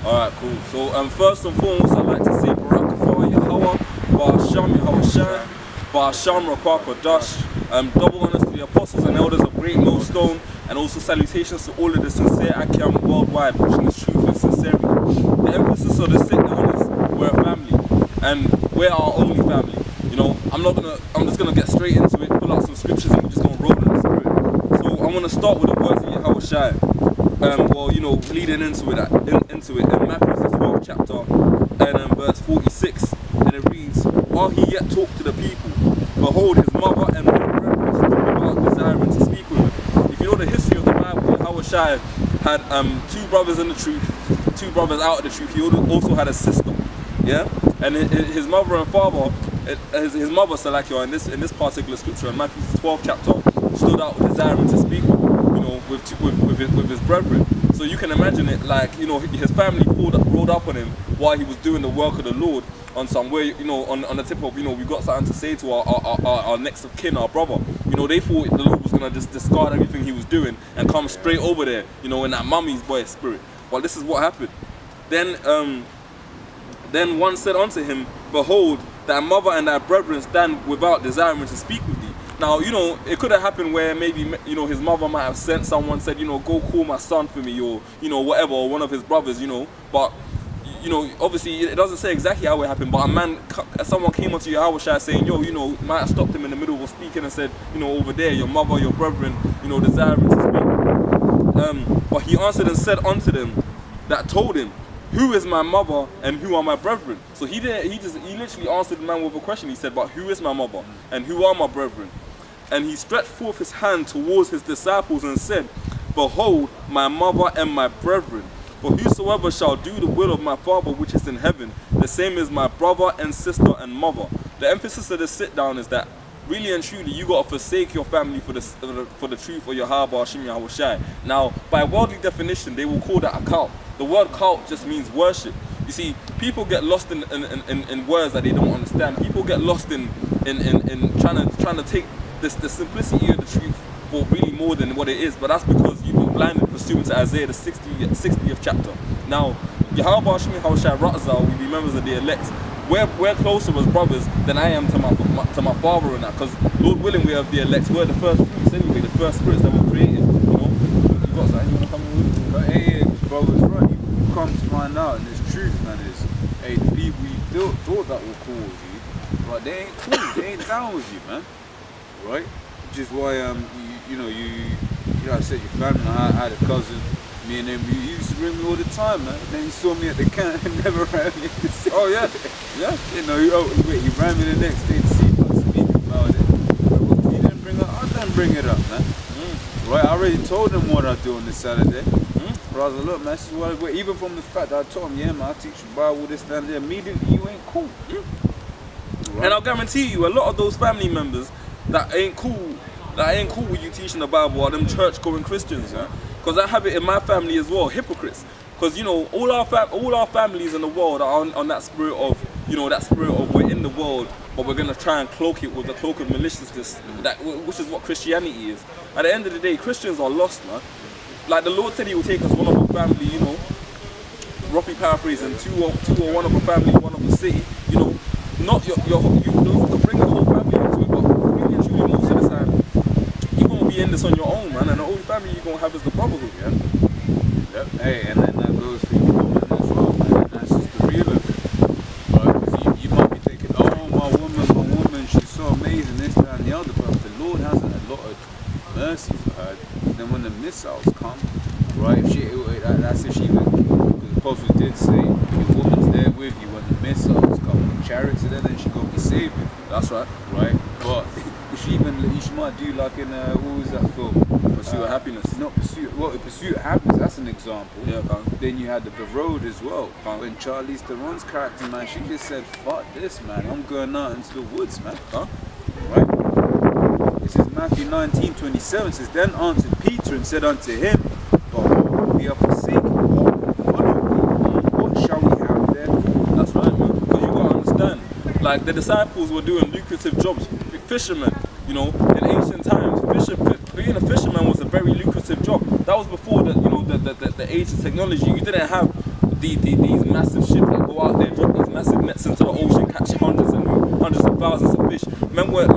Alright, cool. So first and foremost, I'd like to say Barak Kafar Yahweh, Ba'asham Yahweh Shai, Ba'asham Rakwak Dash. Double honors to the apostles and elders of Great Millstone, and also salutations to all of the sincere Akyam worldwide, pushing this truth and sincerity. The emphasis of the sit-down is we're a family, and we're our only family. You know, I'm just gonna get straight into it, pull out some scriptures, and we're just gonna roll in the spirit. So I want to start with the words of Yahweh Shai. Leading into it in Matthew the 12th chapter and verse 46, and it reads, "While he yet talked to the people, behold, his mother and his brethren stood about desiring to speak with him." If you know the history of the Bible, Yahweh Shai had two brothers in the truth, two brothers out of the truth. He also had a sister, yeah, and his mother and father, his mother Salakia in this particular scripture in Matthew the 12th chapter stood out desiring to speak with his brethren. So you can imagine it, like, you know, his family rolled up on him while he was doing the work of the Lord on somewhere, you know, on the tip of, you know, we got something to say to our next of kin, our brother. You know, they thought the Lord was gonna just discard everything he was doing and come straight over there, you know, in that mummy's boy spirit. Well, this is what happened. Then one said unto him, "Behold, thy mother and thy brethren stand without, desiring to speak with thee." Now, you know, it could have happened where maybe, you know, his mother might have sent someone, said, you know, go call my son for me, or, you know, whatever, or one of his brothers, you know. But, you know, obviously it doesn't say exactly how it happened, but someone came onto Yahweh Shai saying, yo, you know, might have stopped him in the middle of speaking and said, you know, over there, your mother, your brethren, you know, desiring to speak. But he answered and said unto them that told him, "Who is my mother and who are my brethren?" So he literally answered the man with a question. He said, "But who is my mother and who are my brethren?" And he stretched forth his hand towards his disciples and said, "Behold, my mother and my brethren. For whosoever shall do the will of my Father which is in heaven, the same is my brother and sister and mother." The emphasis of this sit down is that really and truly you got to forsake your family for the truth of Yahweh Hashem Yahweh Shai. Now, by worldly definition, they will call that a cult. The word cult just means worship. You see, people get lost in words that they don't understand. People get lost in trying to take the simplicity of the truth for really more than what it is, but that's because you've been blinded pursuant to Isaiah the 60th chapter. Now, Yahweh Hashem Yahweh Shai Ratzal, we be members of the elect. We're closer as brothers than I am to my father and that, because Lord willing we have the elect. We're the first fruits anyway, the first spirits that were created. You know, you got something you want to come with? But hey, brothers, right? You come to find out, and this truth, man, is hey, the people you thought that were cool with you, but they ain't cool. They ain't down with you, man. Right? Which is why you know I said your family. I had a cousin. Me and him, he used to bring me all the time, man. Then he saw me at the camp and never ran me. Oh yeah, yeah. You know, he ran me the next day to see if I speak about it. But he didn't bring it up. I didn't bring it up, man. Right? I already told him what I do on this Saturday. But I was like, look, man, this is what even from the fact that I told him, yeah, man, I teach you Bible, this, that, and that. Immediately, you ain't cool. Right? And I'll guarantee you, a lot of those family members that ain't cool with you teaching the Bible are them church-going Christians, yeah? Because I have it in my family as well, hypocrites. Because, you know, all our families in the world are on that spirit of, you know, that spirit of we're in the world, but we're going to try and cloak it with the cloak of maliciousness, which is what Christianity is. At the end of the day, Christians are lost, man. Like the Lord said he will take us one of a family, you know, roughly paraphrasing, two or one of a family, one of a city, you know, not the Lord can bring the whole family into it, but really and truly most of the time, you're going to be in this on your own, man, and the only family you're going to have is the brotherhood, yeah? Yep. Hey, and then that goes for your woman as well, man, and that's just the real of it. Right? Because you might be thinking, oh, my woman, she's so amazing, this, that, and the other, but if the Lord hasn't allotted mercy for her, then when the missiles come, right, that's if she even, the apostle did say, your woman's there with you when the missiles come, when chariots are there, then she gonna be saved. That's right. Right? But she might do like in, what was that film? Pursuit of Happiness. Not Pursuit of Happiness, that's an example. Yeah, man. Then you had the Road as well. When Charlize Theron's character, man, she just said, fuck this, man, I'm going out into the woods, man. Huh? Right? This is Matthew 19:27, says, then answered Peter and said unto him, behold, we are forsaken all and follow thee. What shall we have therefore? That's right, man. Because you got to understand, like the disciples were doing lucrative jobs, fishermen, you know, in ancient times, being a fisherman was a very lucrative job. That was before the age of technology. You didn't have these massive ships that go out there, drop these massive nets into the ocean, catch hundreds of thousands of fish. Men were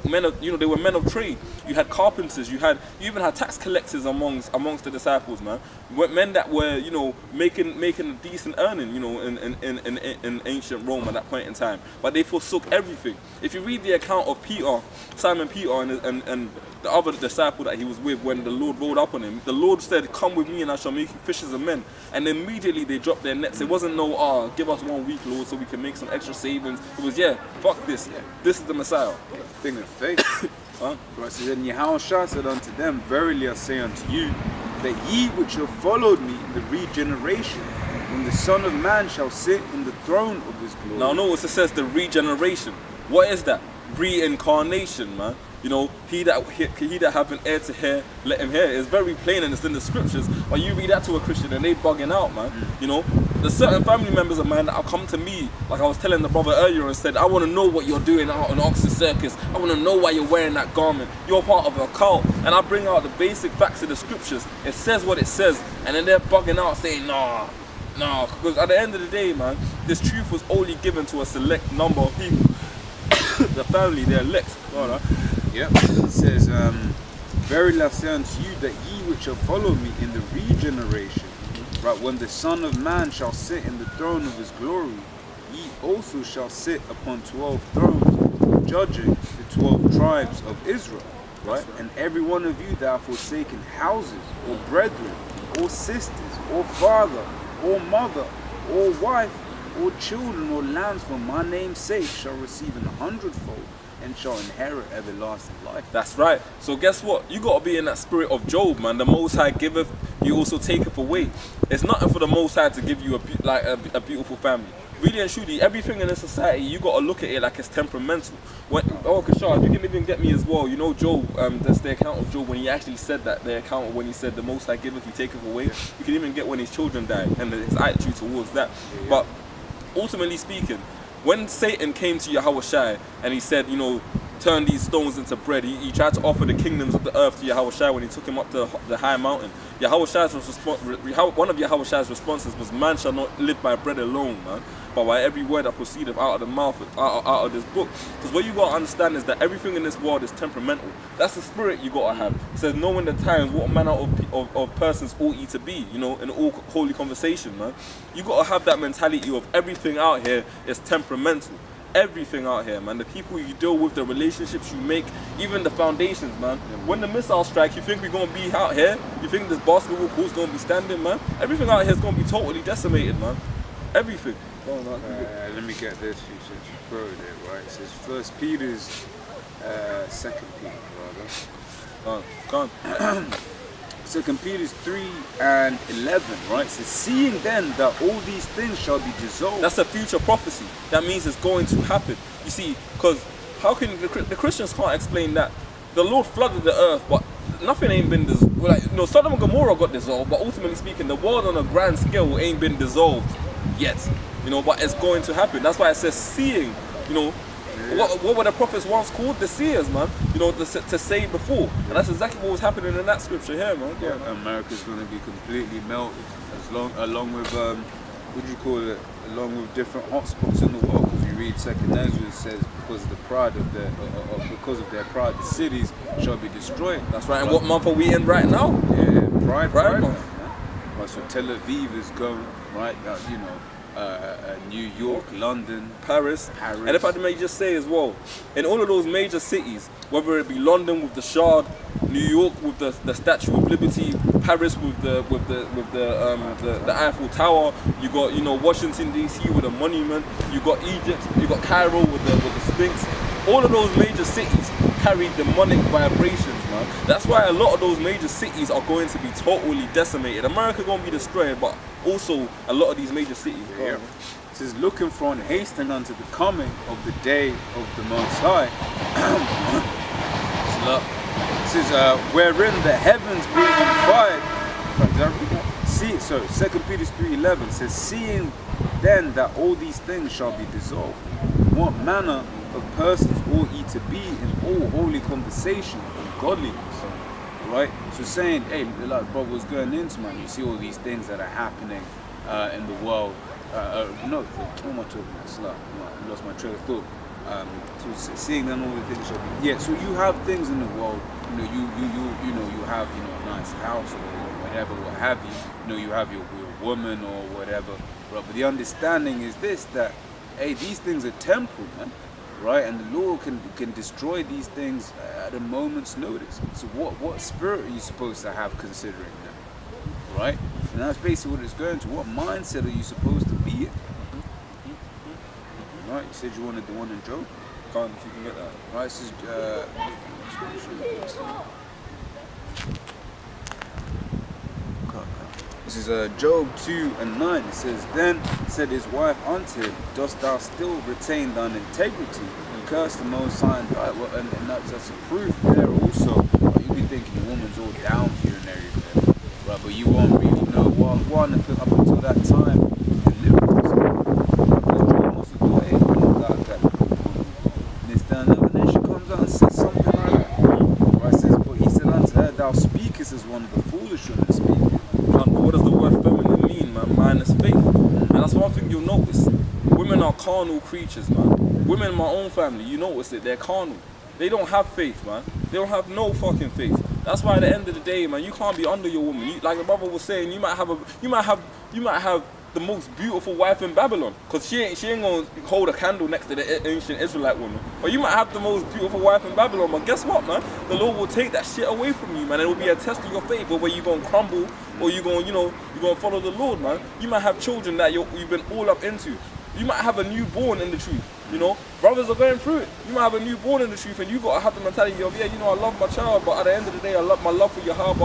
men of, you know, they were men of trade. You had carpenters, you even had tax collectors amongst the disciples, man. Men that were, you know, making a decent earning, you know, in ancient Rome at that point in time. But they forsook everything. If you read the account of Peter, Simon Peter, and the other disciple that he was with, when the Lord rode up on him, the Lord said, "Come with me and I shall make you fishers of men." And immediately they dropped their nets. It wasn't no, give us 1 week, Lord, so we can make some extra savings. It was, yeah, fuck this. Yeah. This is the Messiah. Thing of faith. Huh? Right, so then Yahushua said unto them, Verily I say unto you, that ye which have followed me in the regeneration, when the Son of Man shall sit in the throne of his glory. Now notice it says the regeneration. What is that? Reincarnation, man. You know, he that have an ear to hear, let him hear. It's very plain and it's in the scriptures. But you read that to a Christian and they bugging out, man. You know, there's certain family members of mine that have come to me, like I was telling the brother earlier, and said, I want to know what you're doing out on Oxford Circus. I want to know why you're wearing that garment. You're part of a cult. And I bring out the basic facts of the scriptures. It says what it says. And then they're bugging out saying, nah. Because at the end of the day, man, this truth was only given to a select number of people. The family, they're elect. Yep. It says, Verily I say unto you, that ye which shall follow me in the regeneration, right, when the Son of Man shall sit in the throne of his glory, ye also shall sit upon 12 thrones, judging the 12 tribes of Israel. Right? And every one of you that have forsaken houses, or brethren, or sisters, or father, or mother, or wife, or children, or lands for my name's sake shall receive 100-fold, and shall inherit everlasting life. That's right. So guess what? You got to be in that spirit of Job, man. The Most High giveth, he also taketh away. It's nothing for the Most High to give you a beautiful family. Really and truly, everything in this society, you got to look at it like it's temperamental. Kashar, you can even get me as well. You know Job, that's the account of Job when he actually said that, the account when he said the Most High giveth, he taketh away. You can even get when his children died and his attitude towards that. But ultimately speaking, when Satan came to Yahushua and he said, you know, turn these stones into bread, he tried to offer the kingdoms of the earth to Yahushua when he took him up to the high mountain. One of Yahushua's responses was, man shall not live by bread alone, man, but by every word that proceedeth out of the mouth, out of this book. Because what you got to understand is that everything in this world is temperamental. That's the spirit you got to have. It says, knowing the times, what manner of persons ought ye to be, you know, in all holy conversation, man. You got to have that mentality of everything out here is temperamental. Everything out here, man. The people you deal with, the relationships you make, even the foundations, man. When the missiles strike, you think we're going to be out here? You think this basketball court's going to be standing, man? Everything out here is going to be totally decimated, man. Everything. Let me get this, you since you quoted it, right? It says 1 Peter's 2 Peter, rather. Go on. 2 Peter 3:11, right? It says, seeing then that all these things shall be dissolved. That's a future prophecy. That means it's going to happen. You see, because how can the Christians can't explain that? The Lord flooded the earth, but nothing ain't been dissolved. Like, you know, Sodom and Gomorrah got dissolved, but ultimately speaking, the world on a grand scale ain't been dissolved yet. You know, but it's going to happen. That's why it says seeing, you know. What were the prophets once called? The seers, man. You know, to say before. And that's exactly what was happening in that scripture here, man. Yeah, America's going to be completely melted, along with, what do you call it, along with different hotspots in the world. Because you read 2nd Ezra, it says, because of the pride of their pride, the cities shall be destroyed. That's right. And what month are we in right now? Yeah, Pride month. Yeah. Right, so Tel Aviv is going, right, you know, New York, London, Paris. And if I may just say as well, in all of those major cities, whether it be London with the Shard, New York with the Statue of Liberty, Paris with the Eiffel Tower, you got, you know, Washington DC with a monument, you got Egypt, you got Cairo with the Sphinx. All of those major cities carry demonic vibrations, man. That's why a lot of those major cities are going to be totally decimated. America going to be destroyed, but also a lot of these major cities. Yeah. It says, looking for and hastening unto the coming of the day of the Most High. It says, wherein the heavens being on fire. 2 Peter 3:11 says, seeing then that all these things shall be dissolved, what manner of persons ought ye to be in all holy conversation and godliness? Right? So saying, hey, like brother was going into, man, you see all these things that are happening in the world. No, what am I talking about? I lost my train of thought. So seeing then all the things shall be. Yeah, so you have things in the world. You know, you have a nice house or whatever, what have you. You know, you have your woman or whatever. Right? But the understanding is this, that hey, these things are temporal, man. Right? And the Lord can destroy these things at a moment's notice. So what spirit are you supposed to have considering that? Right? And that's basically what it's going to. What mindset are you supposed to be in? Right? You said you wanted the one in Job? Can't, if you can get that. Right, this is this is Job 2:9. It says, Then said his wife unto him, Dost thou still retain thine integrity? And curse the Most High and die. Well, and that's a proof there also. You'll be thinking the woman's all down for you and everything. Right, but you won't really know one up until that time you live with this. Because Job wants to go ahead and like that. And then she comes out and says something like that. Right, it says, But he said unto her, Thou speakest as one of the foolish women speak. What does the word feminine mean, man? Minus faith. And that's one thing you'll notice. Women are carnal creatures, man. Women in my own family, you notice it, they're carnal. They don't have faith, man. They don't have no fucking faith. That's why at the end of the day, man, you can't be under your woman. Like the brother was saying, you might have the most beautiful wife in Babylon, because she ain't gonna hold a candle next to the ancient Israelite woman. Or you might have the most beautiful wife in Babylon, but guess what, man? The Lord will take that shit away from you, man. It will be a test of your faith, whether you're gonna crumble or you're gonna follow the Lord, man. You might have children that you've been all up into. You might have a newborn in the truth, you know. Brothers are going through it. You might have a newborn in the truth, and you gotta have the mentality of, yeah, you know, I love my child, but at the end of the day, my love for your heart.